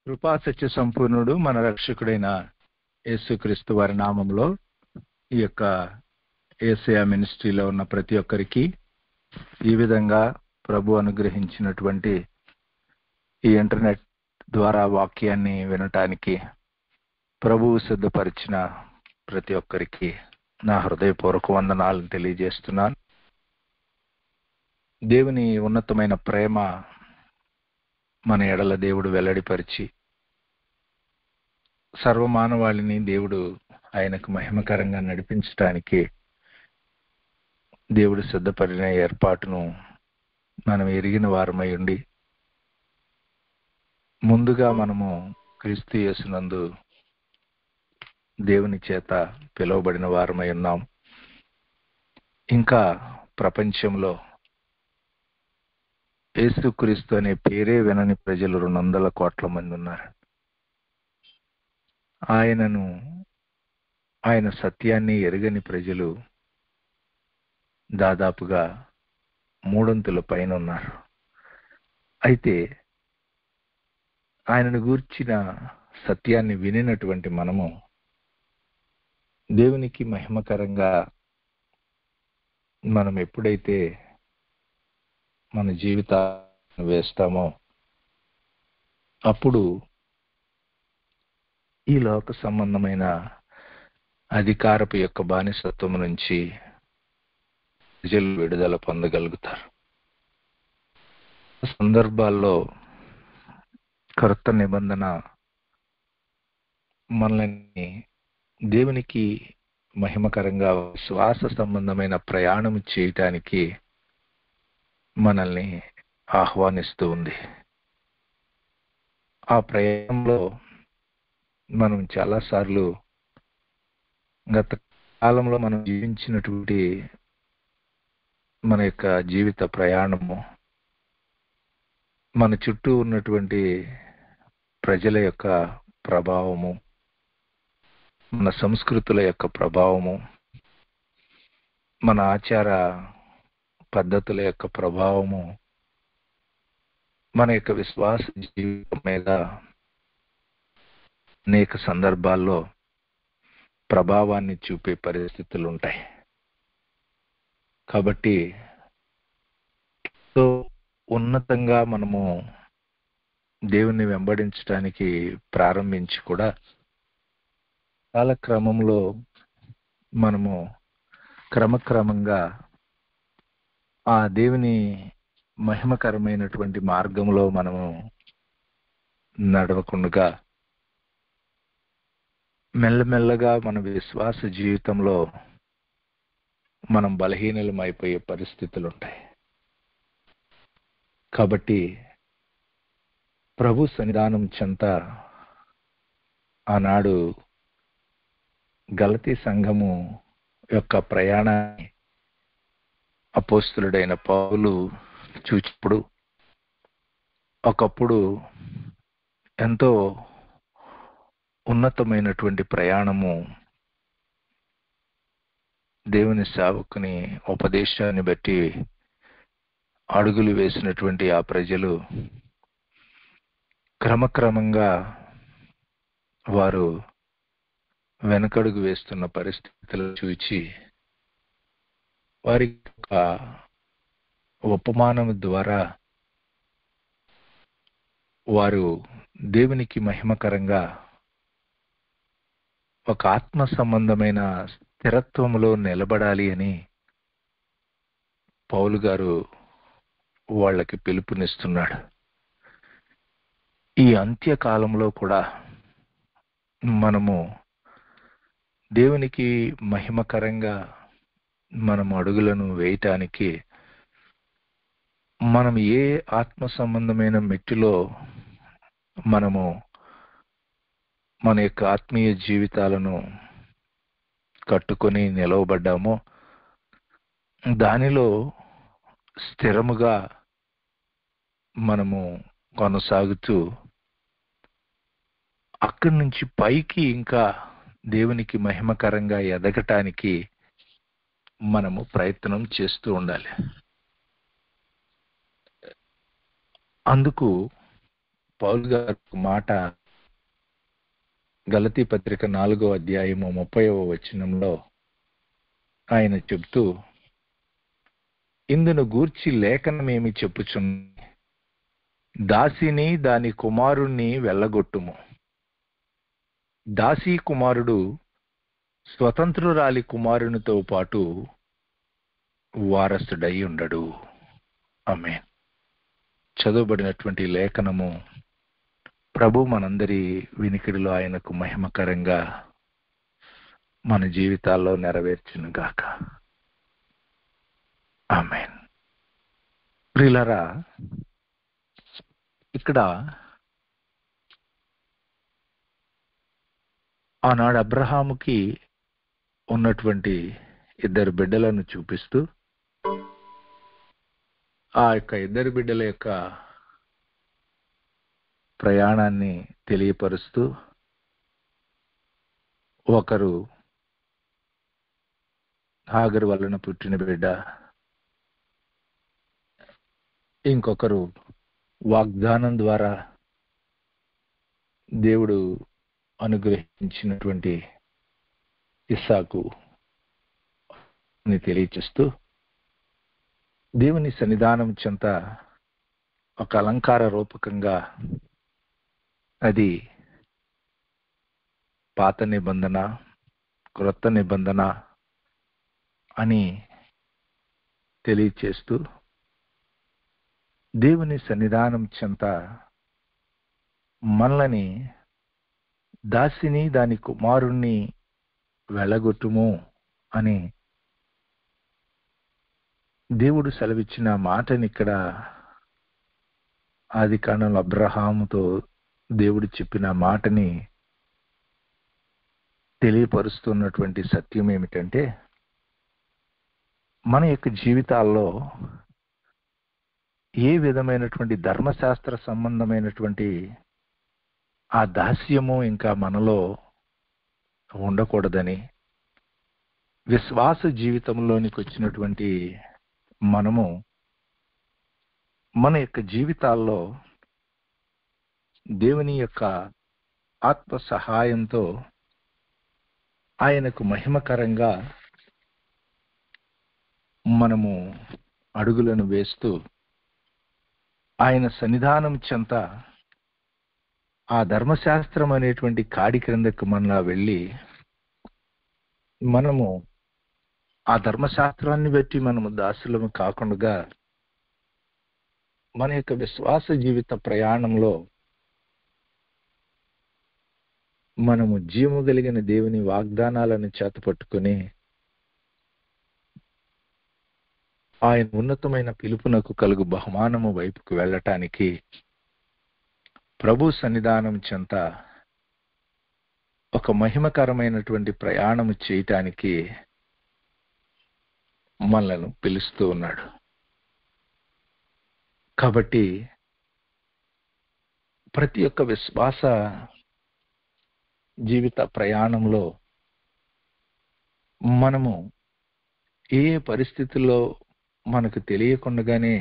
కృపా సత్య సంపూర్ణుడు మన రక్షకుడైన యేసుక్రీస్తు వారి నామంలో ఈ యొక్క యేసయ్య మినిస్ట్రీలో ఉన్న ప్రతి ఒక్కరికి ఈ విధంగా ప్రభు అనుగ్రహించినటువంటి ఈ ఇంటర్నెట్ ద్వారా వాక్యాన్ని వినటానికి ప్రభువు సిద్ధపరిచిన ప్రతి ఒక్కరికి నా హృదయపూర్వక వందనాలను తెలియజేస్తున్నాను. దేవుని ఉన్నతమైన ప్రేమ మన ఎడల దేవుడు వెల్లడిపరిచి సర్వమానవాళిని దేవుడు ఆయనకు మహిమకరంగా నడిపించడానికి దేవుడు సిద్ధపడిన ఏర్పాటును మనం ఎరిగిన వారమై ఉండి ముందుగా మనము క్రీస్తు యేసునందు దేవుని చేత పిలువబడిన వారమై ఉన్నాం. ఇంకా ప్రపంచంలో యేసుక్రీస్తు అనే పేరే వినని ప్రజలు 200 కోట్ల మంది ఉన్నారు. ఆయన సత్యాన్ని ఎరగని ప్రజలు దాదాపుగా 300 పైన ఉన్నారు. అయితే ఆయనను గూర్చిన సత్యాన్ని వినినటువంటి మనము దేవునికి మహిమకరంగా మనం ఎప్పుడైతే మన జీవితాన్ని వేస్తామో అప్పుడు ఈ లోక సంబంధమైన అధికారపు యొక్క బానిసత్వం నుంచి ప్రజలు విడుదల పొందగలుగుతారు. సందర్భాల్లో క్రొత్త నిబంధన మనల్ని దేవునికి మహిమకరంగా శ్వాస సంబంధమైన ప్రయాణం చేయటానికి మనల్ని ఆహ్వానిస్తూ ఉంది. ఆ ప్రయాణంలో మనం చాలాసార్లు గత కాలంలో మనం జీవించినటువంటి మన యొక్క జీవిత ప్రయాణము, మన చుట్టూ ఉన్నటువంటి ప్రజల యొక్క ప్రభావము, మన సంస్కృతుల యొక్క ప్రభావము, మన ఆచార పద్ధతుల యొక్క ప్రభావము మన యొక్క విశ్వాస జీవితం మీద అనేక సందర్భాల్లో ప్రభావాన్ని చూపే పరిస్థితులు ఉంటాయి. కాబట్టి ఎంతో ఉన్నతంగా మనము దేవుణ్ణి వెంబడించడానికి ప్రారంభించి కూడా కాలక్రమంలో మనము క్రమక్రమంగా ఆ దేవుని మహిమకరమైనటువంటి మార్గంలో మనము నడవకుండా మెల్లమెల్లగా మన విశ్వాస జీవితంలో మనం బలహీనమైపోయే పరిస్థితులు ఉంటాయి. కాబట్టి ప్రభు సన్నిధానం చెంత ఆనాడు గలతీ సంఘము యొక్క ప్రయాణాన్ని అపోస్తలుడైన పౌలు చూచినప్పుడు ఒకప్పుడు ఎంతో ఉన్నతమైనటువంటి ప్రయాణము, దేవుని సేవకుని ఉపదేశాన్ని బట్టి అడుగులు వేసినటువంటి ఆ ప్రజలు క్రమక్రమంగా వారు వెనకడుగు వేస్తున్న పరిస్థితులు చూచి వారి యొక్క ఉపమానం ద్వారా వారు దేవునికి మహిమకరంగా ఒక ఆత్మ సంబంధమైన స్థిరత్వంలో నిలబడాలి అని పౌలు గారు వాళ్ళకి పిలుపునిస్తున్నాడు. ఈ అంత్యకాలంలో కూడా మనము దేవునికి మహిమకరంగా మనం అడుగులను వేయటానికి మనం ఏ ఆత్మ సంబంధమైన మెట్టులో మనము మన యొక్క ఆత్మీయ జీవితాలను కట్టుకొని నిలవబడ్డామో దానిలో స్థిరముగా మనము కొనసాగుతూ అక్కడి నుంచి పైకి ఇంకా దేవునికి మహిమకరంగా ఎదగటానికి మనము ప్రయత్నం చేస్తూ ఉండాలి. అందుకు పౌలు గారు ఒక మాట గలతీ పత్రిక 4వ అధ్యాయము 30వ వచనంలో ఆయన చెప్తూ, ఇందును గూర్చి లేఖనమేమి చెప్పుచున్నది, దాసిని దాని కుమారుణ్ణి వెళ్ళగొట్టుము. దాసీ కుమారుడు స్వతంత్రురాలి కుమారునితో పాటు వారసుడై ఉండడు. ఆమేన్. చదువుబడినటువంటి లేఖనము ప్రభు మనందరి వినికిడిలో ఆయనకు మహిమకరంగా మన జీవితాల్లో నెరవేర్చును గాక. ఆమేన్. ప్రియులారా, ఇక్కడ ఆనాడు అబ్రహాముకి ఉన్నటువంటి ఇద్దరు బిడ్డలను చూపిస్తూ ఆ యొక్క ఇద్దరు బిడ్డల యొక్క ప్రయాణాన్ని తెలియపరుస్తూ, ఒకరు హాగరు వలన పుట్టిన బిడ్డ, ఇంకొకరు వాగ్దానం ద్వారా దేవుడు అనుగ్రహించినటువంటి ఇస్సాకు అని తెలియచేస్తూ, దేవుని సన్నిధానం చెంత ఒక అలంకార రూపకంగా అది పాత నిబంధన, క్రొత్త నిబంధన అని తెలియచేస్తూ, దేవుని సన్నిధానం చెంత మనల్ని దాసిని దాని కుమారుణ్ణి వెళ్ళగొట్టుము అని దేవుడు సెలవిచ్చిన మాటని ఇక్కడ ఆది కాండంలో అబ్రహాముతో దేవుడు చెప్పిన మాటని తెలియపరుస్తున్నటువంటి సత్యం ఏమిటంటే, మన యొక్క జీవితాల్లో ఏ విధమైనటువంటి ధర్మశాస్త్ర సంబంధమైనటువంటి ఆ దాస్యము ఇంకా మనలో ఉండకూడదని, విశ్వాస జీవితంలోనికి వచ్చినటువంటి మనము మన యొక్క జీవితాల్లో దేవుని యొక్క ఆత్మ సహాయంతో ఆయనకు మహిమకరంగా మనము అడుగులను వేస్తూ ఆయన సన్నిధానం చెంత ఆ ధర్మశాస్త్రం అనేటువంటి కాడి క్రిందకు మనలా వెళ్ళి మనము ఆ ధర్మశాస్త్రాన్ని బట్టి మనము దాసులము కాకుండా మన యొక్క విశ్వాస జీవిత ప్రయాణంలో మనము జీవము కలిగిన దేవుని వాగ్దానాలను చేతపట్టుకుని ఆయన ఉన్నతమైన పిలుపునకు కలుగు బహుమానము వైపుకు వెళ్ళటానికి ప్రభు సన్నిధానం చెంత ఒక మహిమకరమైనటువంటి ప్రయాణము చేయటానికి మనలను పిలుస్తూ ఉన్నాడు. కాబట్టి ప్రతి ఒక్క విశ్వాస జీవిత ప్రయాణంలో మనము ఏ పరిస్థితుల్లో మనకు తెలియకుండానే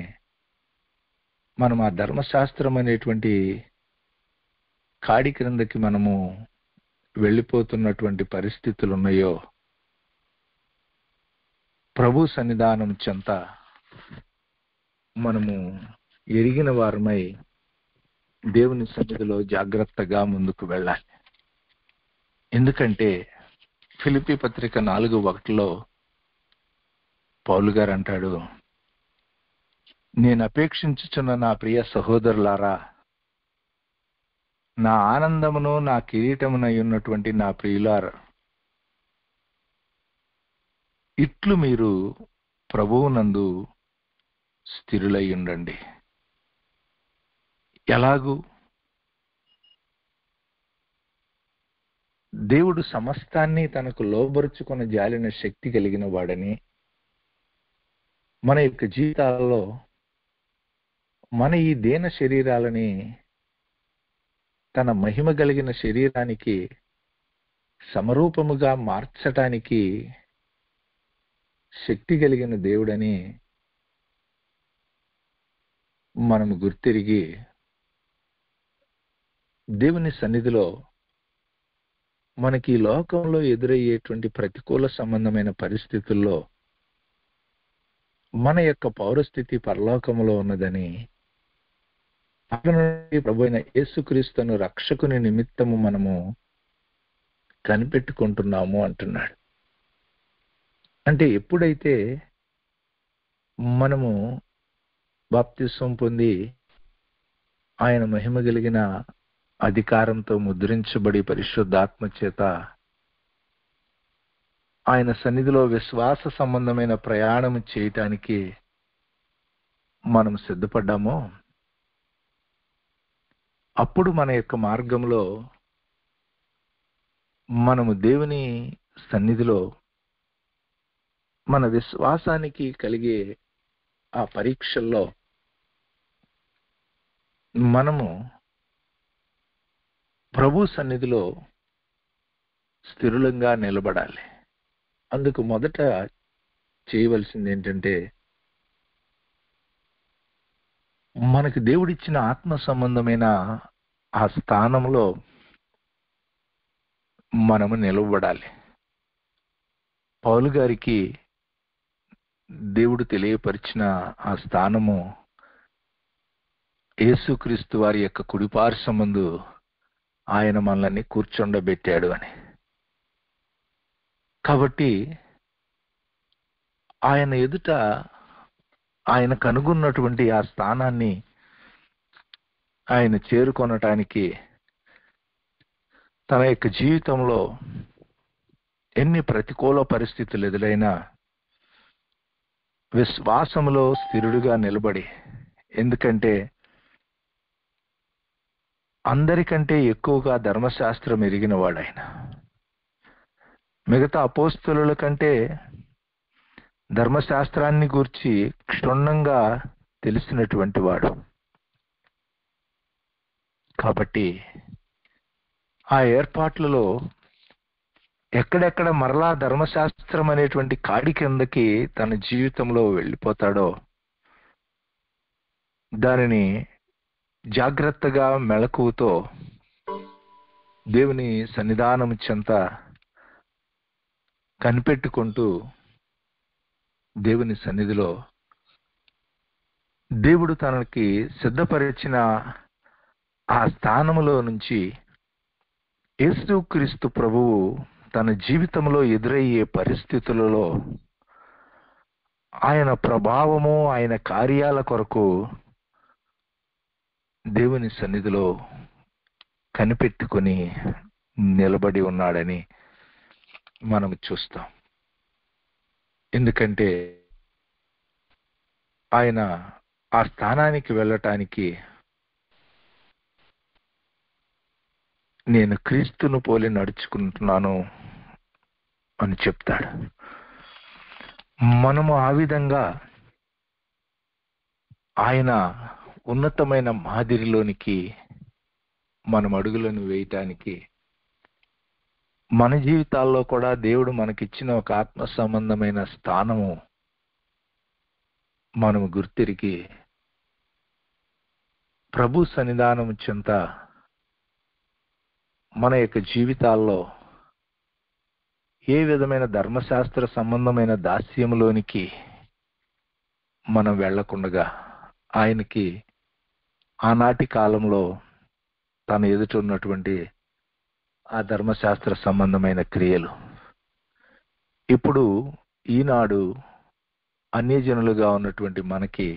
మనం ఆ ధర్మశాస్త్రం అనేటువంటి కాడి క్రిందకి మనము వెళ్ళిపోతున్నటువంటి పరిస్థితులు ఉన్నాయో, ప్రభు సన్నిధానం చెంత మనము ఎరిగిన వారమై దేవుని సన్నిధిలో జాగ్రత్తగా ముందుకు వెళ్ళాలి. ఎందుకంటే ఫిలిప్పీ పత్రిక 4:1 పౌలు గారు అంటాడు, నేను అపేక్షించుచున్న నా ప్రియ సహోదరులారా, నా ఆనందమును నా కిరీటమునై ఉన్నటువంటి నా ప్రియులారా, ఇట్లు మీరు ప్రభువునందు స్థిరులై ఉండండి. ఎలాగూ దేవుడు సమస్తాన్ని తనకు లోబరుచుకున్న జాలిన శక్తి కలిగిన వాడని, మన యొక్క జీవితాలలో మన ఈ దేన శరీరాలని తన మహిమ కలిగిన శరీరానికి సమరూపముగా మార్చటానికి శక్తి కలిగిన దేవుడని మనము గుర్తిరిగి దేవుని సన్నిధిలో మనకి ఈ లోకంలో ఎదురయ్యేటువంటి ప్రతికూల సంబంధమైన పరిస్థితుల్లో మన యొక్క పౌరస్థితి పరలోకంలో ఉన్నదని, ప్రభు అయిన యేసుక్రీస్తును రక్షకుని నిమిత్తము మనము కనిపెట్టుకుంటున్నాము అంటున్నాడు. అంటే ఎప్పుడైతే మనము బాప్తిసం పొంది ఆయన మహిమ కలిగిన అధికారంతో ముద్రించబడి పరిశుద్ధాత్మ చేత ఆయన సన్నిధిలో విశ్వాస సంబంధమైన ప్రయాణం చేయటానికి మనం సిద్ధపడ్డామో, అప్పుడు మన యొక్క మార్గంలో మనము దేవుని సన్నిధిలో మన విశ్వాసానికి కలిగే ఆ పరీక్షల్లో మనము ప్రభు సన్నిధిలో స్థిరులంగా నిలబడాలి. అందుకు మొదట చేయవలసింది ఏంటంటే, మనకు దేవుడిచ్చిన ఆత్మ సంబంధమైన ఆ స్థానంలో మనము నిలబడాలి. పౌలు గారికి దేవుడు తెలియపరిచిన ఆ స్థానము యేసుక్రీస్తు వారి యొక్క కుడిపార్శ్వమందు ఆయన మనల్ని కూర్చొండబెట్టాడు అని. కాబట్టి ఆయన ఎదుట ఆయన కనుగొన్నటువంటి ఆ స్థానాన్ని ఆయన చేరుకొనటానికి తన యొక్క జీవితంలో ఎన్ని ప్రతికూల పరిస్థితులు ఎదురైనా విశ్వాసములో స్థిరుడుగా నిలబడి, ఎందుకంటే అందరికంటే ఎక్కువగా ధర్మశాస్త్రం ఎరిగిన వాడాయన. మిగతా అపోస్తలుల కంటే ధర్మశాస్త్రాన్ని గూర్చి క్షుణ్ణంగా తెలిసినటువంటి వాడు. కాబట్టి ఆ ఏర్పాట్లలో ఎక్కడెక్కడ మరలా ధర్మశాస్త్రం అనేటువంటి కాడి కిందకి తన జీవితంలో వెళ్ళిపోతాడో దానిని జాగ్రత్తగా మెలకువతో దేవుని సన్నిధానం చెంత కనిపెట్టుకుంటూ దేవుని సన్నిధిలో దేవుడు తనకి సిద్ధపరిచిన ఆ స్థానములో నుంచి యేసుక్రీస్తు ప్రభువు తన జీవితంలో ఎదురయ్యే పరిస్థితులలో ఆయన ప్రభావము, ఆయన కార్యాల కొరకు దేవుని సన్నిధిలో కనిపెట్టుకొని నిలబడి ఉన్నాడని మనం చూస్తాం. ఎందుకంటే ఆయన ఆ స్థానానికి వెళ్ళటానికి నేను క్రీస్తును పోలి నడుచుకుంటున్నాను అని చెప్తాడు. మనము ఆ విధంగా ఆయన ఉన్నతమైన మాదిరిలోనికి మనం అడుగులను వేయటానికి మన జీవితాల్లో కూడా దేవుడు మనకిచ్చిన ఒక ఆత్మ సంబంధమైన స్థానము మనము గుర్తిరిగి ప్రభు సన్నిధానము చెంత మన యొక్క జీవితాల్లో ఏ విధమైన ధర్మశాస్త్ర సంబంధమైన దాస్యములోనికి మనం వెళ్లకుండగా ఆయనకి ఆనాటి కాలంలో తన ఎదుట ఉన్నటువంటి ఆ ధర్మశాస్త్ర సంబంధమైన క్రియలు ఇప్పుడు ఈనాడు అన్యజనులుగా ఉన్నటువంటి మనకి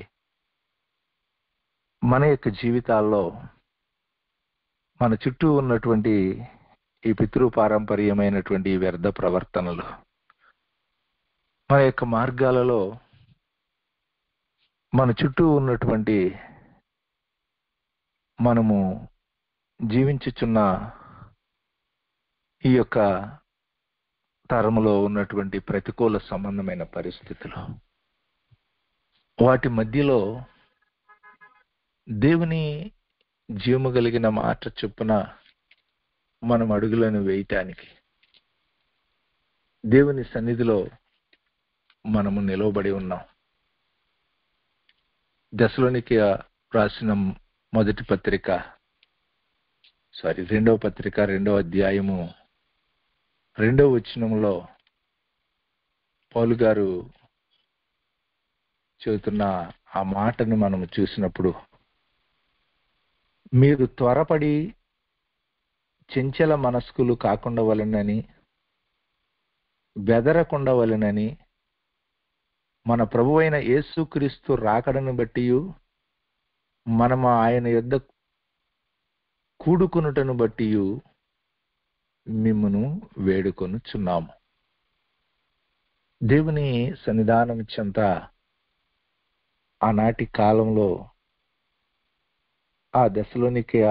మన యొక్క జీవితాల్లో మన చుట్టూ ఉన్నటువంటి ఈ పితృపారంపర్యమైనటువంటి వ్యర్థ ప్రవర్తనలు, మన యొక్క మార్గాలలో మన చుట్టూ ఉన్నటువంటి మనము జీవించుచున్న ఈ యొక్క తరములో ఉన్నటువంటి ప్రతికూల సంబంధమైన పరిస్థితులు, వాటి మధ్యలో దేవుని జీవము కలిగిన మాట చొప్పున మనం అడుగులను వేయటానికి దేవుని సన్నిధిలో మనము నిలవబడి ఉన్నాం. దశలోనికి రాసిన మొదటి పత్రిక రెండవ పత్రిక 2వ అధ్యాయము 2వ వచనంలో పౌలు గారు చెబుతున్న ఆ మాటను మనం చూసినప్పుడు, మీరు త్వరపడి చెంచల మనస్కులు కాకుండా వలనని, బెదరకుండా వలనని, మన ప్రభువైన యేసుక్రీస్తు రాకడను బట్టి మనము ఆయన యొద్ద కూడుకొనుటను బట్టి మిమ్మును వేడుకొనుచున్నాము. దేవుని సన్నిధానం చెంత ఆనాటి కాలంలో ఆ దెస్సలోనికయ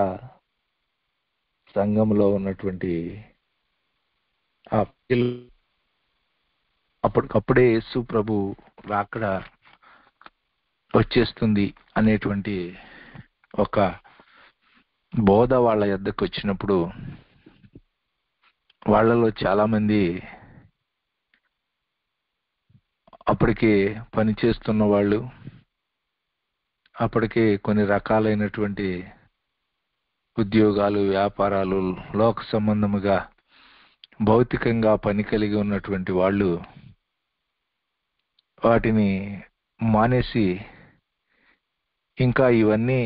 సంఘంలో ఉన్నటువంటి ఆ అప్పటికప్పుడే యేసు ప్రభు రాకడ వచ్చేస్తుంది అనేటువంటి ఒక బోధ వాళ్ళ యొద్దకు వచ్చినప్పుడు, వాళ్ళలో చాలా మంది అప్పటికే పనిచేస్తున్న వాళ్ళు, అప్పటికే కొన్ని రకాలైనటువంటి ఉద్యోగాలు, వ్యాపారాలు, లోక సంబంధముగా భౌతికంగా పని కలిగి ఉన్నటువంటి వాళ్ళు వాటిని మానేసి, ఇంకా ఇవన్నీ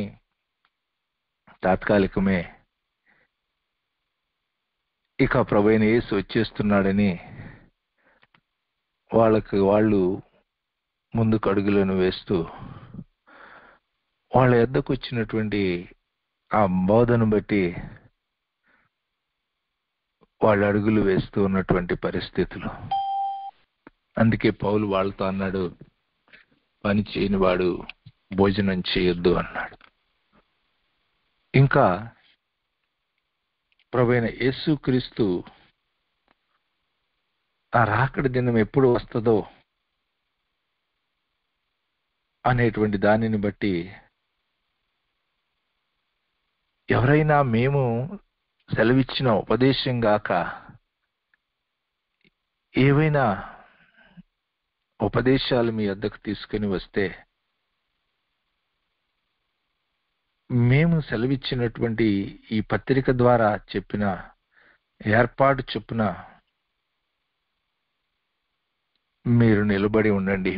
తాత్కాలికమే, ఇక ప్రభువైన యేసు వచ్చేస్తున్నాడని వాళ్ళు ముందుకు అడుగులను వేస్తూ వాళ్ళ యొద్దకు వచ్చినటువంటి ఆ బోధను బట్టి వాళ్ళు అడుగులు వేస్తూ ఉన్నటువంటి పరిస్థితులు. అందుకే పౌలు వాళ్ళతో అన్నాడు, పని చేయని వాడు భోజనం చేయొద్దు అన్నాడు. ఇంకా ప్రభువైన యేసుక్రీస్తు ఆ రాకడ దినం ఎప్పుడు వస్తుందో అనేటువంటి దానిని బట్టి ఎవరైనా మేము సెలవిచ్చిన ఉపదేశం గాక ఏవైనా ఉపదేశాలు మీ వద్దకు తీసుకుని వస్తే, మేము సెలవిచ్చినటువంటి ఈ పత్రిక ద్వారా చెప్పిన ఏర్పాటు చొప్పున మీరు నిలబడి ఉండండి,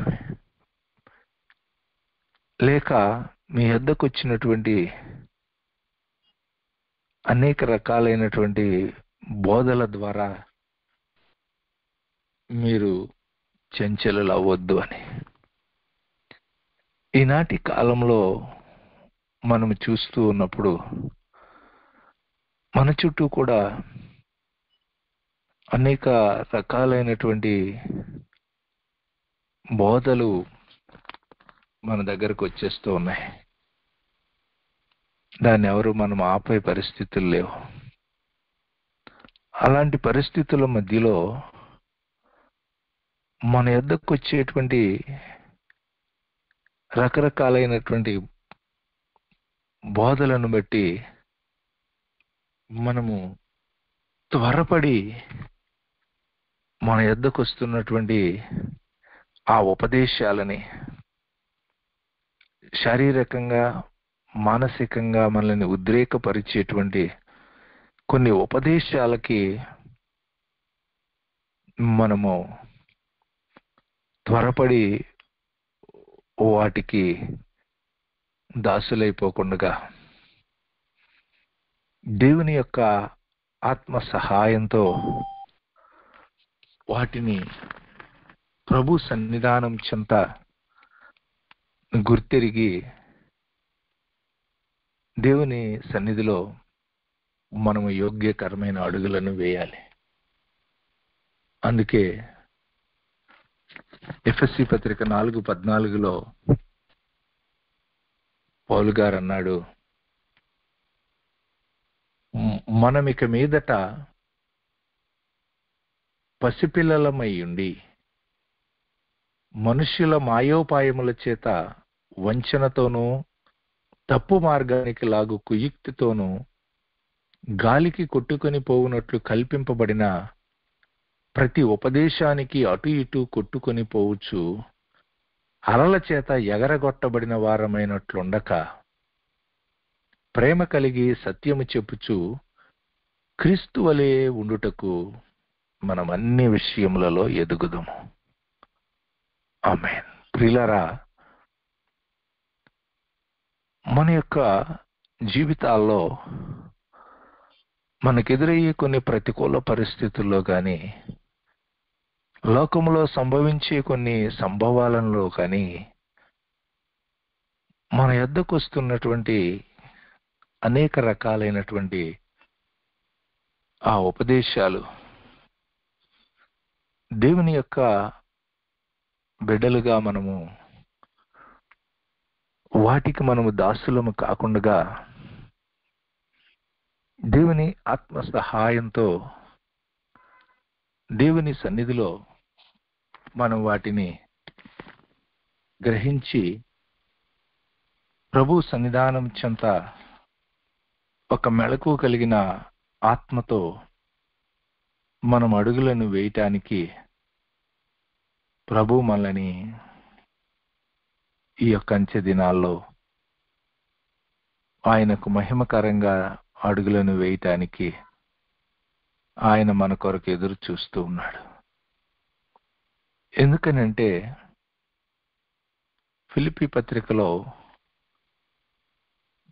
లేక మీ వద్దకు వచ్చినటువంటి అనేక రకాలైనటువంటి బోధల ద్వారా మీరు చంచలులు అవ్వద్దు అని. ఈనాటి కాలంలో మనం చూస్తూ ఉన్నప్పుడు మన చుట్టూ కూడా అనేక రకాలైనటువంటి బోధలు మన దగ్గరకు వచ్చేస్తూ ఉన్నాయి. దాన్ని ఎవరు మనం ఆపే పరిస్థితులు లేవు. అలాంటి పరిస్థితుల మధ్యలో మన యొద్దకు వచ్చేటువంటి రకరకాలైనటువంటి బోధలను బట్టి మనము త్వరపడి మన యొద్దకు వస్తున్నటువంటి ఆ ఉపదేశాలని శారీరకంగా, మానసికంగా మనల్ని ఉద్రేకపరిచేటువంటి కొన్ని ఉపదేశాలకి మనము త్వరపడి వాటికి దాసులైపోకుండా దేవుని యొక్క ఆత్మ సహాయంతో వాటిని ప్రభు సన్నిధానం చెంత గుర్తెరిగి దేవుని సన్నిధిలో మనము యోగ్యకరమైన అడుగులను వేయాలి. అందుకే ఎఫెసీ పత్రిక 4:14 పౌలు గారు అన్నాడు, మనం ఇక మీదట పసిపిల్లలమై ఉండి మనుష్యుల మాయోపాయముల చేత వంచనతోనూ తప్పు మార్గానికి లాగు కుయుక్తితోనూ గాలికి కొట్టుకొని పోవునట్లు కల్పింపబడిన ప్రతి ఉపదేశానికి అటు ఇటు కొట్టుకొని పోవచ్చు అలల చేత ఎగరగొట్టబడిన వారమైనట్లుండక ప్రేమ కలిగి సత్యము చెప్పుచు క్రీస్తు వలె ఉండుటకు మనం అన్ని విషయములలో ఎదుగుదాము. ఆమేన్. ప్రియులారా, మన యొక్క జీవితాల్లో మనకెదురయ్యే కొన్ని ప్రతికూల పరిస్థితుల్లో కానీ, లోకంలో సంభవించే కొన్ని సంభవాలలో కానీ, మన యొద్దకు వస్తున్నటువంటి అనేక రకాలైనటువంటి ఆ ఉపదేశాలు దేవుని యొక్క బిడ్డలుగా మనము వాటికి మనము దాసులము కాకుండా దేవుని ఆత్మ సహాయంతో దేవుని సన్నిధిలో మనం వాటిని గ్రహించి ప్రభు సన్నిధానం చెంత ఒక మెళకువ కలిగిన ఆత్మతో మనం అడుగులను వేయటానికి ప్రభు మనల్ని ఈ యొక్క అంచె దినాల్లో ఆయనకు మహిమకరంగా అడుగులను వేయటానికి ఆయన మన కొరకు ఎదురు చూస్తూ ఉన్నాడు. ఎందుకనంటే ఫిలిప్పీ పత్రికలో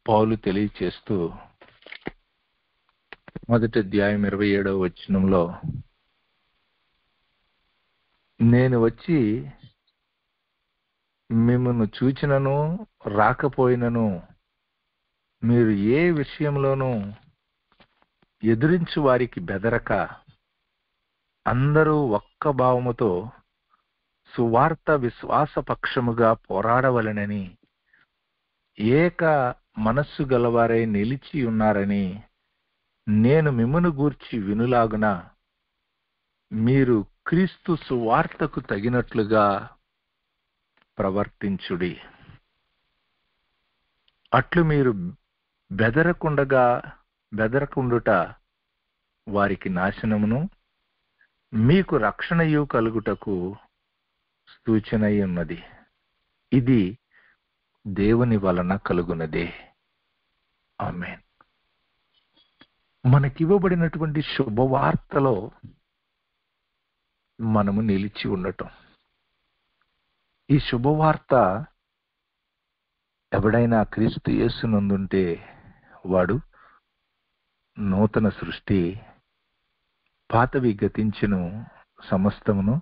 పౌలు తెలియచేస్తూ మొదటి అధ్యాయం 27వ వచనంలో, నేను వచ్చి మిమ్మల్ని చూచినను రాకపోయినను మీరు ఏ విషయంలోనూ ఎదురించు వారికి బెదరక అందరూ ఒక్క భావముతో సువార్త విశ్వాస పక్షముగా పోరాడవలెనని ఏక మనస్సు గలవారై నిలిచి ఉన్నారని నేను మిమ్మును గూర్చి వినులాగున మీరు క్రీస్తు సువార్తకు తగినట్లుగా ప్రవర్తించుడి. అట్లు మీరు బెదరకుండుట వారికి నాశనమును మీకు రక్షణయు కలుగుటకు సూచనై ఉన్నది. ఇది దేవుని వలన కలుగునదే. ఆమేన్. మనకివ్వబడినటువంటి శుభవార్తలో మనము నిలిచి ఉండటం. ఈ శుభవార్త ఎవడైనా క్రీస్తు యేసునందుంటే వాడు నూతన సృష్టి, పాతవి గతించును, సమస్తమును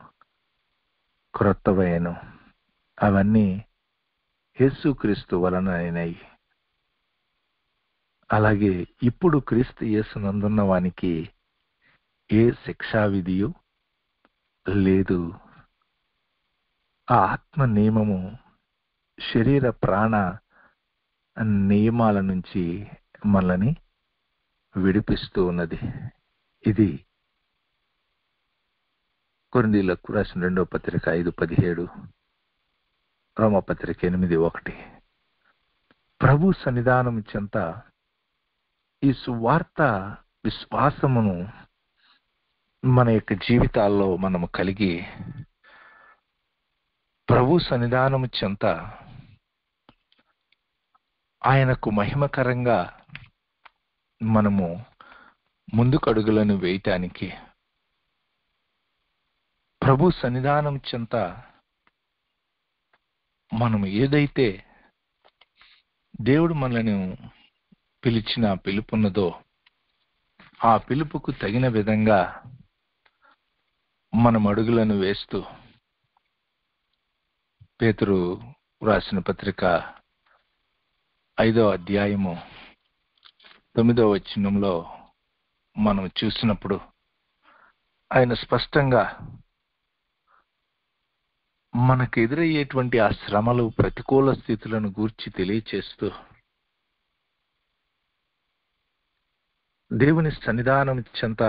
క్రొత్తవయ్యను. అవన్నీ యేసుక్రీస్తు వలన అయినాయి. అలాగే ఇప్పుడు క్రీస్తు యేసునందున్న వానికి ఏ శిక్షా విధియు లేదు. ఆ ఆత్మ నియమము శరీర ప్రాణ నియమాల నుంచి మనల్ని విడిపిస్తూ ఉన్నది. ఇది కొరింథీయులకు రాసిన 2వ పత్రిక 5:17, రోమపత్రిక 8:1. ప్రభు సన్నిధానం చెంత ఈ సువార్త విశ్వాసమును మన యొక్క జీవితాల్లో మనము కలిగి ప్రభు సన్నిధానము చెంత ఆయనకు మహిమకరంగా మనము ముందుకు అడుగులను వేయటానికి, ప్రభు సన్నిధానం చెంత మనము ఏదైతే దేవుడు మనల్ని పిలిచిన పిలుపున్నదో ఆ పిలుపుకు తగిన విధంగా మనం అడుగులను వేస్తూ, పేతురు రాసిన పత్రిక 5వ అధ్యాయము 9వ వచనంలో మనం చూసినప్పుడు ఆయన స్పష్టంగా మనకు ఎదురయ్యేటువంటి ఆ శ్రమలు, ప్రతికూల స్థితులను గూర్చి తెలియచేస్తూ దేవుని సన్నిధానం చెంత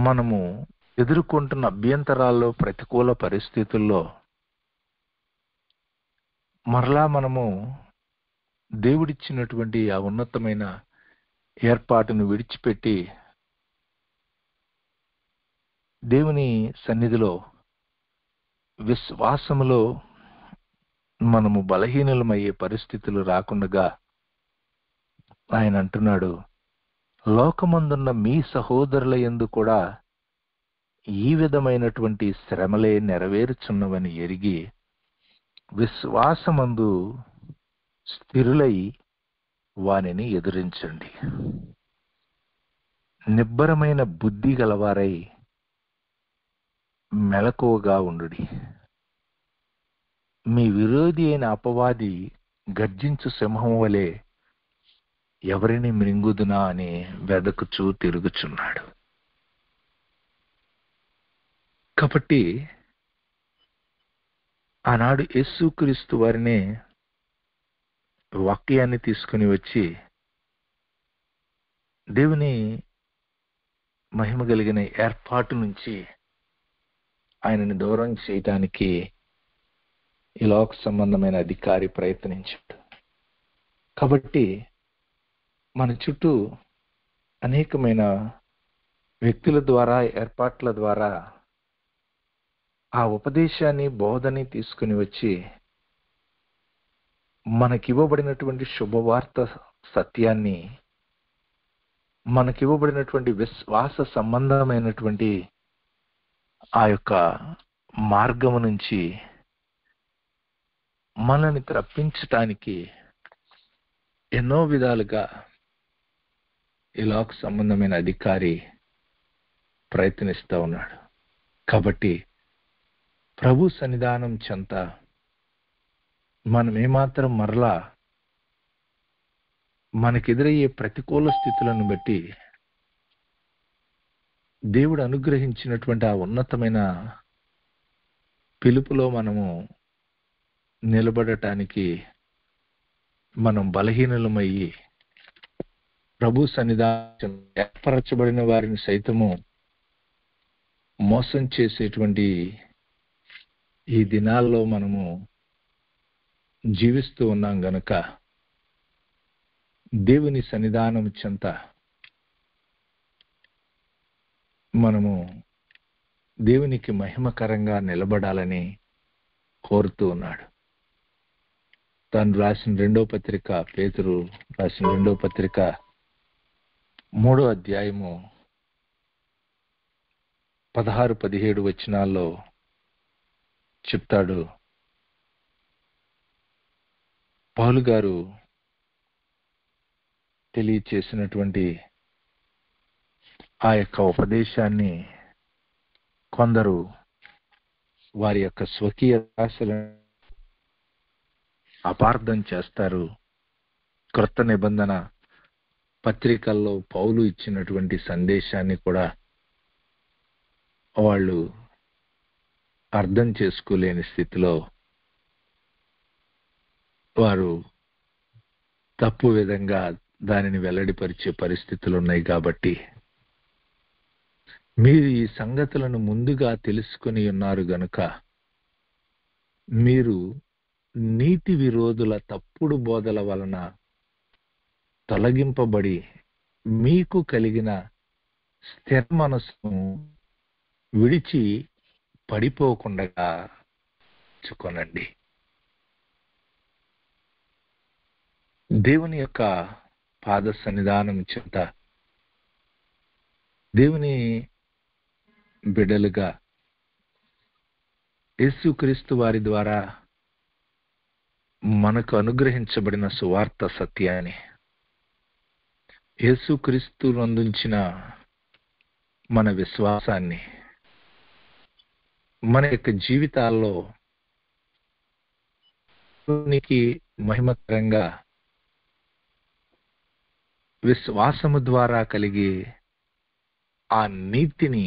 మనము ఎదుర్కొంటున్న అభ్యంతరాల్లో, ప్రతికూల పరిస్థితుల్లో మరలా మనము దేవుడిచ్చినటువంటి ఆ ఉన్నతమైన ఏర్పాటును విడిచిపెట్టి దేవుని సన్నిధిలో విశ్వాసములో మనము బలహీనులమయ్యే పరిస్థితులు రాకుండా ఆయన అంటున్నాడు, లోకమందున్న మీ సహోదరుల యందు కూడా ఈ విధమైనటువంటి శ్రమలే నెరవేరుచున్నవని ఎరిగి విశ్వాసమందు స్థిరులై వానిని ఎదురించండి. నిబ్బరమైన బుద్ధి గలవారై మెలకువగా ఉండుడి. మీ విరోధి అయిన అపవాది గర్జించు సింహం వలె ఎవరిని మృంగుదునా అని వెదకుచూ తిరుగుచున్నాడు. కాబట్టి ఆనాడు యేసుక్రీస్తు వారినే వాక్యాన్ని తీసుకుని వచ్చి దేవుని మహిమ కలిగిన ఏర్పాటు నుంచి ఆయనని దూరం చేయటానికి ఈ లోక సంబంధమైన అధికారి ప్రయత్నించాడు. కాబట్టి మన చుట్టూ అనేకమైన వ్యక్తుల ద్వారా, ఏర్పాట్ల ద్వారా ఆ ఉపదేశాన్ని, బోధని తీసుకుని వచ్చి మనకివ్వబడినటువంటి శుభవార్త సత్యాన్ని, మనకివ్వబడినటువంటి విశ్వాస సంబంధమైనటువంటి ఆ యొక్క మార్గము నుంచి మనల్ని తప్పించటానికి ఎన్నో విధాలుగా ఈ లోక సంబంధమైన అధికారి ప్రయత్నిస్తూ ఉన్నాడు. కాబట్టి ప్రభు సన్నిధానం చెంత మనం ఏమాత్రం మరలా మనకెదురయ్యే ప్రతికూల స్థితులను బట్టి దేవుడు అనుగ్రహించినటువంటి ఆ ఉన్నతమైన పిలుపులో మనము నిలబడటానికి మనం బలహీనులమయ్యి ప్రభు సన్నిధానం ఏర్పరచబడిన వారిని సైతము మోసం చేసేటువంటి ఈ దినాల్లో మనము జీవిస్తూ ఉన్నాం గనుక దేవుని సన్నిధానం చెంత మనము దేవునికి మహిమకరంగా నిలబడాలని కోరుతూ ఉన్నాడు. తాను రాసిన రెండో పత్రిక, పేతురు రాసిన రెండో పత్రిక 3వ అధ్యాయము 16-17 వచనాల్లో చెప్తాడు. పౌలు గారు తెలియచేసినటువంటి ఆ యొక్క ఉపదేశాన్ని కొందరు వారి యొక్క స్వకీయ ఆశలను అపార్థం చేస్తారు. క్రొత్త నిబంధన పత్రికల్లో పౌలు ఇచ్చినటువంటి సందేశాన్ని కూడా వాళ్ళు అర్థం చేసుకోలేని స్థితిలో వారు తప్పు విధంగా దానిని వెల్లడిపరిచే పరిస్థితులు ఉన్నాయి. కాబట్టి మీరు ఈ సంగతులను ముందుగా తెలుసుకుని ఉన్నారు గనుక మీరు నీతి విరోధుల తప్పుడు బోధల వలన తొలగింపబడి మీకు కలిగిన స్థిర మనస్సును విడిచి పడిపోకుండా చూకొనండి. దేవుని యొక్క పాద సన్నిధానం చెంత దేవుని బిడ్డలుగా యేసుక్రీస్తు వారి ద్వారా మనకు అనుగ్రహించబడిన సువార్త సత్యాన్ని, యేసుక్రీస్తు నందుంచిన మన విశ్వాసాన్ని మన యొక్క జీవితాల్లో దేవునికి మహిమకరంగా విశ్వాసము ద్వారా కలిగి ఆ నీతిని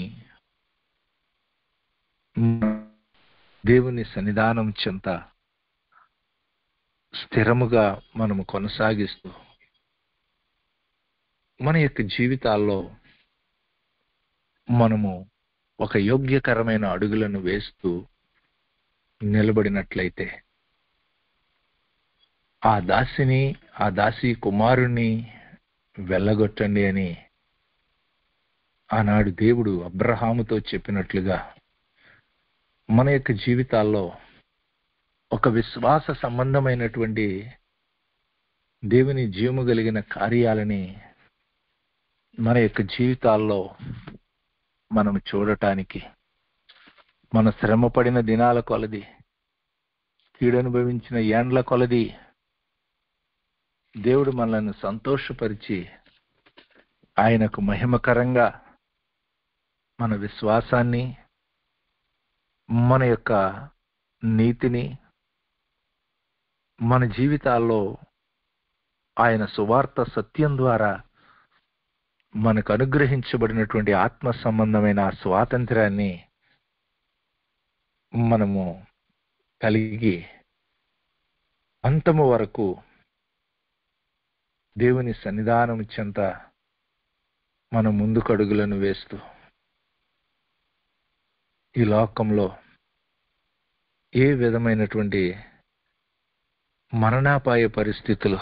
దేవుని సన్నిధానం చెంత స్థిరముగా మనము కొనసాగిస్తూ మన యొక్క జీవితాల్లో మనము ఒక యోగ్యకరమైన అడుగులను వేస్తూ నిలబడినట్లయితే ఆ దాసిని, ఆ దాసి కుమారుణ్ణి వెళ్ళగొట్టండి అని ఆనాడు దేవుడు అబ్రహాముతో చెప్పినట్లుగా మన యొక్క జీవితాల్లో ఒక విశ్వాస సంబంధమైనటువంటి దేవుని జీవము కలిగిన కార్యాలని మన యొక్క జీవితాల్లో మనం చూడటానికి, మన శ్రమ పడిన దినాల కొలది, కీడనుభవించిన ఏండ్ల కొలది దేవుడు మనల్ని సంతోషపరిచి ఆయనకు మహిమకరంగా మన విశ్వాసాన్ని, మన యొక్క నీతిని, మన జీవితాల్లో ఆయన సువార్త సత్యం ద్వారా మనకు అనుగ్రహించబడినటువంటి ఆత్మ సంబంధమైన ఆ స్వాతంత్రాన్ని మనము కలిగి అంతము వరకు దేవుని సన్నిధానం చెంత మన ముందుకడుగులను వేస్తూ ఈ లోకంలో ఏ విధమైనటువంటి మరణాపాయ పరిస్థితులు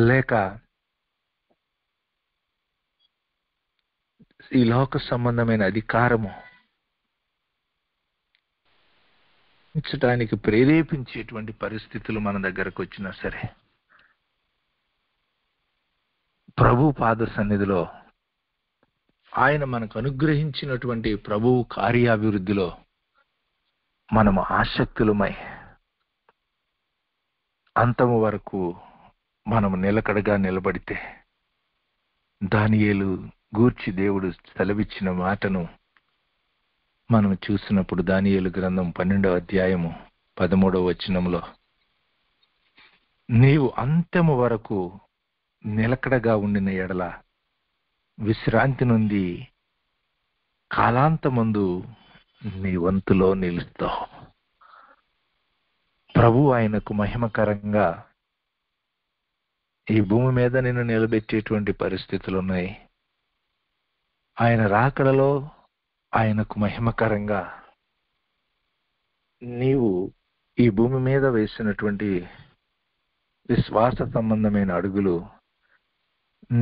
లేక ఈ లోక సంబంధమైన అధికారము ఉంచడానికి ప్రేరేపించేటువంటి పరిస్థితులు మన దగ్గరకు వచ్చినా సరే, ప్రభు పాద సన్నిధిలో ఆయన మనకు అనుగ్రహించినటువంటి ప్రభువు కార్యాభివృద్ధిలో మనము ఆసక్తులమై అంతము వరకు మనము నిలకడగా నిలబడితే, దానియేలు గూర్చి దేవుడు సెలవిచ్చిన మాటను మనం చూసినప్పుడు దానియేలు గ్రంథం 12వ అధ్యాయము 13వ వచనంలో, నీవు అంతము వరకు నిలకడగా ఉండిన ఎడల విశ్రాంతి నుండి కాలాంతమందు నీ వంతులో నిలుస్తావు. ప్రభు ఆయనకు మహిమకరంగా ఈ భూమి మీద నిన్ను నిలబెట్టేటువంటి పరిస్థితులు ఉన్నాయి. ఆయన రాకడలో ఆయనకు మహిమకరంగా నీవు ఈ భూమి మీద వేసినటువంటి విశ్వాస సంబంధమైన అడుగులు,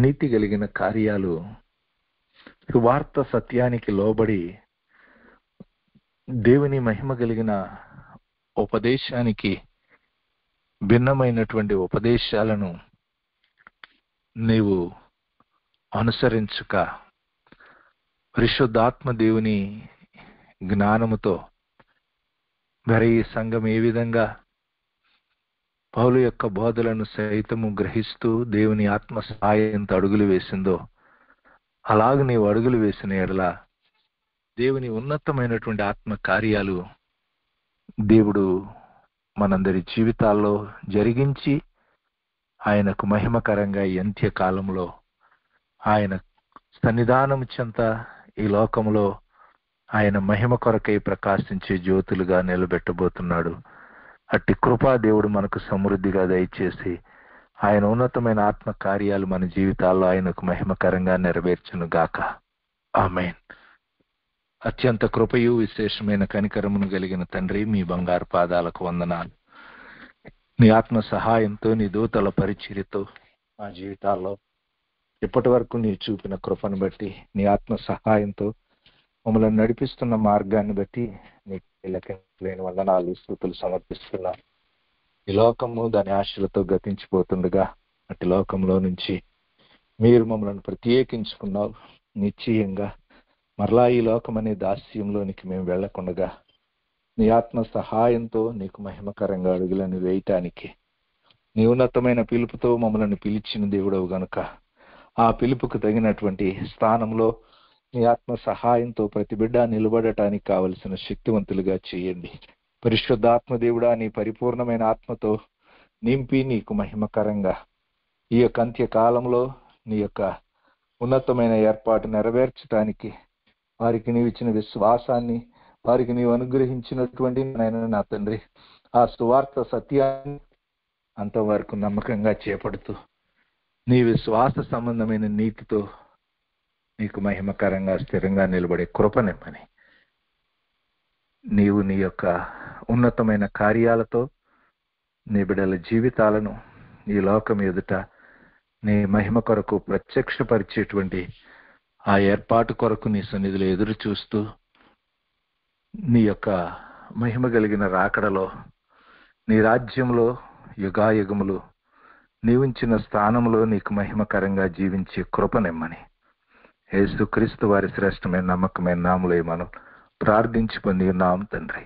నీతి కలిగిన కార్యాలు, సువార్త సత్యానికి లోబడి దేవుని మహిమ కలిగిన ఉపదేశానికి భిన్నమైనటువంటి ఉపదేశాలను నీవు అనుసరించుక, పరిశుద్ధాత్మ దేవుని జ్ఞానముతో మరి ఈ సంఘం ఏ విధంగా పౌలు యొక్క బోధలను సైతము గ్రహిస్తూ దేవుని ఆత్మ సహాయంతో అడుగులు వేసిందో, అలాగ నీవు అడుగులు వేసిన ఎడల దేవుని ఉన్నతమైనటువంటి ఆత్మ కార్యాలు దేవుడు మనందరి జీవితాల్లో జరిగించి ఆయనకు మహిమకరంగా ఈ అంత్యకాలంలో ఆయన సన్నిధానం చెంత ఈ లోకంలో ఆయన మహిమ కొరకై ప్రకాశించే జ్యోతులుగా నిలబెట్టబోతున్నాడు. అట్టి కృపా దేవుడు మనకు సమృద్ధిగా దయచేసి ఆయన ఉన్నతమైన ఆత్మ కార్యాలు మన జీవితాల్లో ఆయనకు మహిమకరంగా నెరవేర్చును గాక. ఆమేన్. అత్యంత కృపయు విశేషమైన కనికరమును కలిగిన తండ్రి, మీ బంగారు పాదాలకు వందనాలు. నీ ఆత్మ సహాయంతో, నీ దూతల పరిచర్యతో మా జీవితాల్లో ఇప్పటి వరకు నీ చూపిన కృపను బట్టి, నీ ఆత్మ సహాయంతో మమ్మల్ని నడిపిస్తున్న మార్గాన్ని బట్టి నీకు లెక్కలేని వందనాలు, స్తుతులు సమర్పిస్తున్నా. ఈ లోకము దాని ఆశలతో గతించిపోతుండగా అటు లోకంలో నుంచి మీరు మమ్మల్ని ప్రత్యేకించుకున్నావు. నిశ్చయంగా మరలా ఈ లోకం అనే దాస్యంలోనికి మేము వెళ్లకుండగా నీ ఆత్మ సహాయంతో నీకు మహిమకరంగా అడుగులను వేయటానికి నీ ఉన్నతమైన పిలుపుతో మమ్మల్ని పిలిచిన దేవుడవు గనుక ఆ పిలుపుకు తగినటువంటి స్థానంలో నీ ఆత్మ సహాయంతో ప్రతి బిడ్డ నిలబడటానికి కావలసిన శక్తివంతులుగా చేయండి. పరిశుద్ధాత్మ దేవుడా, నీ పరిపూర్ణమైన ఆత్మతో నింపి నీకు మహిమకరంగా ఈ యొక్క అంత్యకాలంలో నీ యొక్క ఉన్నతమైన ఏర్పాటు నెరవేర్చడానికి వారికి నీవు ఇచ్చిన విశ్వాసాన్ని, వారికి నీవు అనుగ్రహించినటువంటి నా తండ్రి ఆ సువార్త సత్యాన్ని అంతవరకు నమ్మకంగా చేపడుతూ నీ విశ్వాస సంబంధమైన నీతితో నీకు మహిమకరంగా స్థిరంగా నిలబడే కృపనిమ్మని నీవు నీ యొక్క ఉన్నతమైన కార్యాలతో నీ బిడ్డల జీవితాలను ఈ లోకం ఎదుట నీ మహిమ కొరకు ప్రత్యక్షపరిచేటువంటి ఆ ఏర్పాటు కొరకు నీ సన్నిధిలో ఎదురు చూస్తూ నీ యొక్క మహిమ కలిగిన రాకడలో నీ రాజ్యంలో యుగాయుగములు నీవుంచిన స్థానంలో నీకు మహిమకరంగా జీవించే కృపనిమ్మని యేసుక్రీస్తు వారి శ్రేష్టమైన నమ్మకమైన నామములో మనం ప్రార్థించి పొంది ఉన్నాం తండ్రి.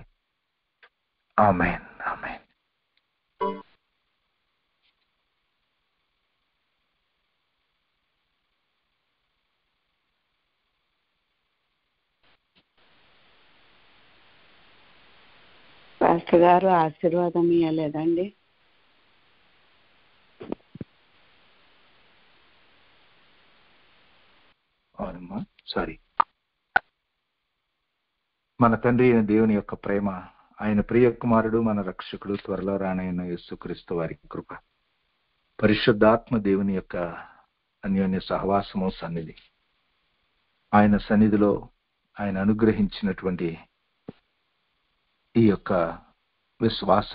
ఆమేన్. ఆమేన్. పాస్టర్ గారు ఆశీర్వాదం ఇవ్వలేదండి? అవునమ్మా, సారీ. మన తండ్రి అయిన దేవుని యొక్క ప్రేమ, ఆయన ప్రియ కుమారుడు మన రక్షకుడు త్వరలో రానైన యేసుక్రీస్తు వారి కృప, పరిశుద్ధాత్మ దేవుని యొక్క అన్యోన్య సహవాసము సన్నిధి, ఆయన సన్నిధిలో ఆయన అనుగ్రహించినటువంటి ఈ యొక్క విశ్వాస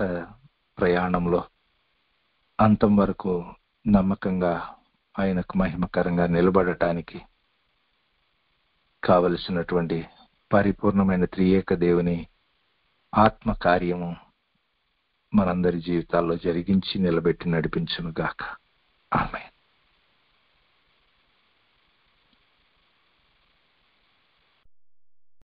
ప్రయాణంలో అంతం వరకు నమ్మకంగా ఆయనకు మహిమకరంగా నిలబడటానికి కావలసినటువంటి పరిపూర్ణమైన త్రియేక దేవుని ఆత్మ కార్యము మనందరి జీవితాల్లో జరిగించి నిలబెట్టి నడిపించును గాక. ఆమేన్.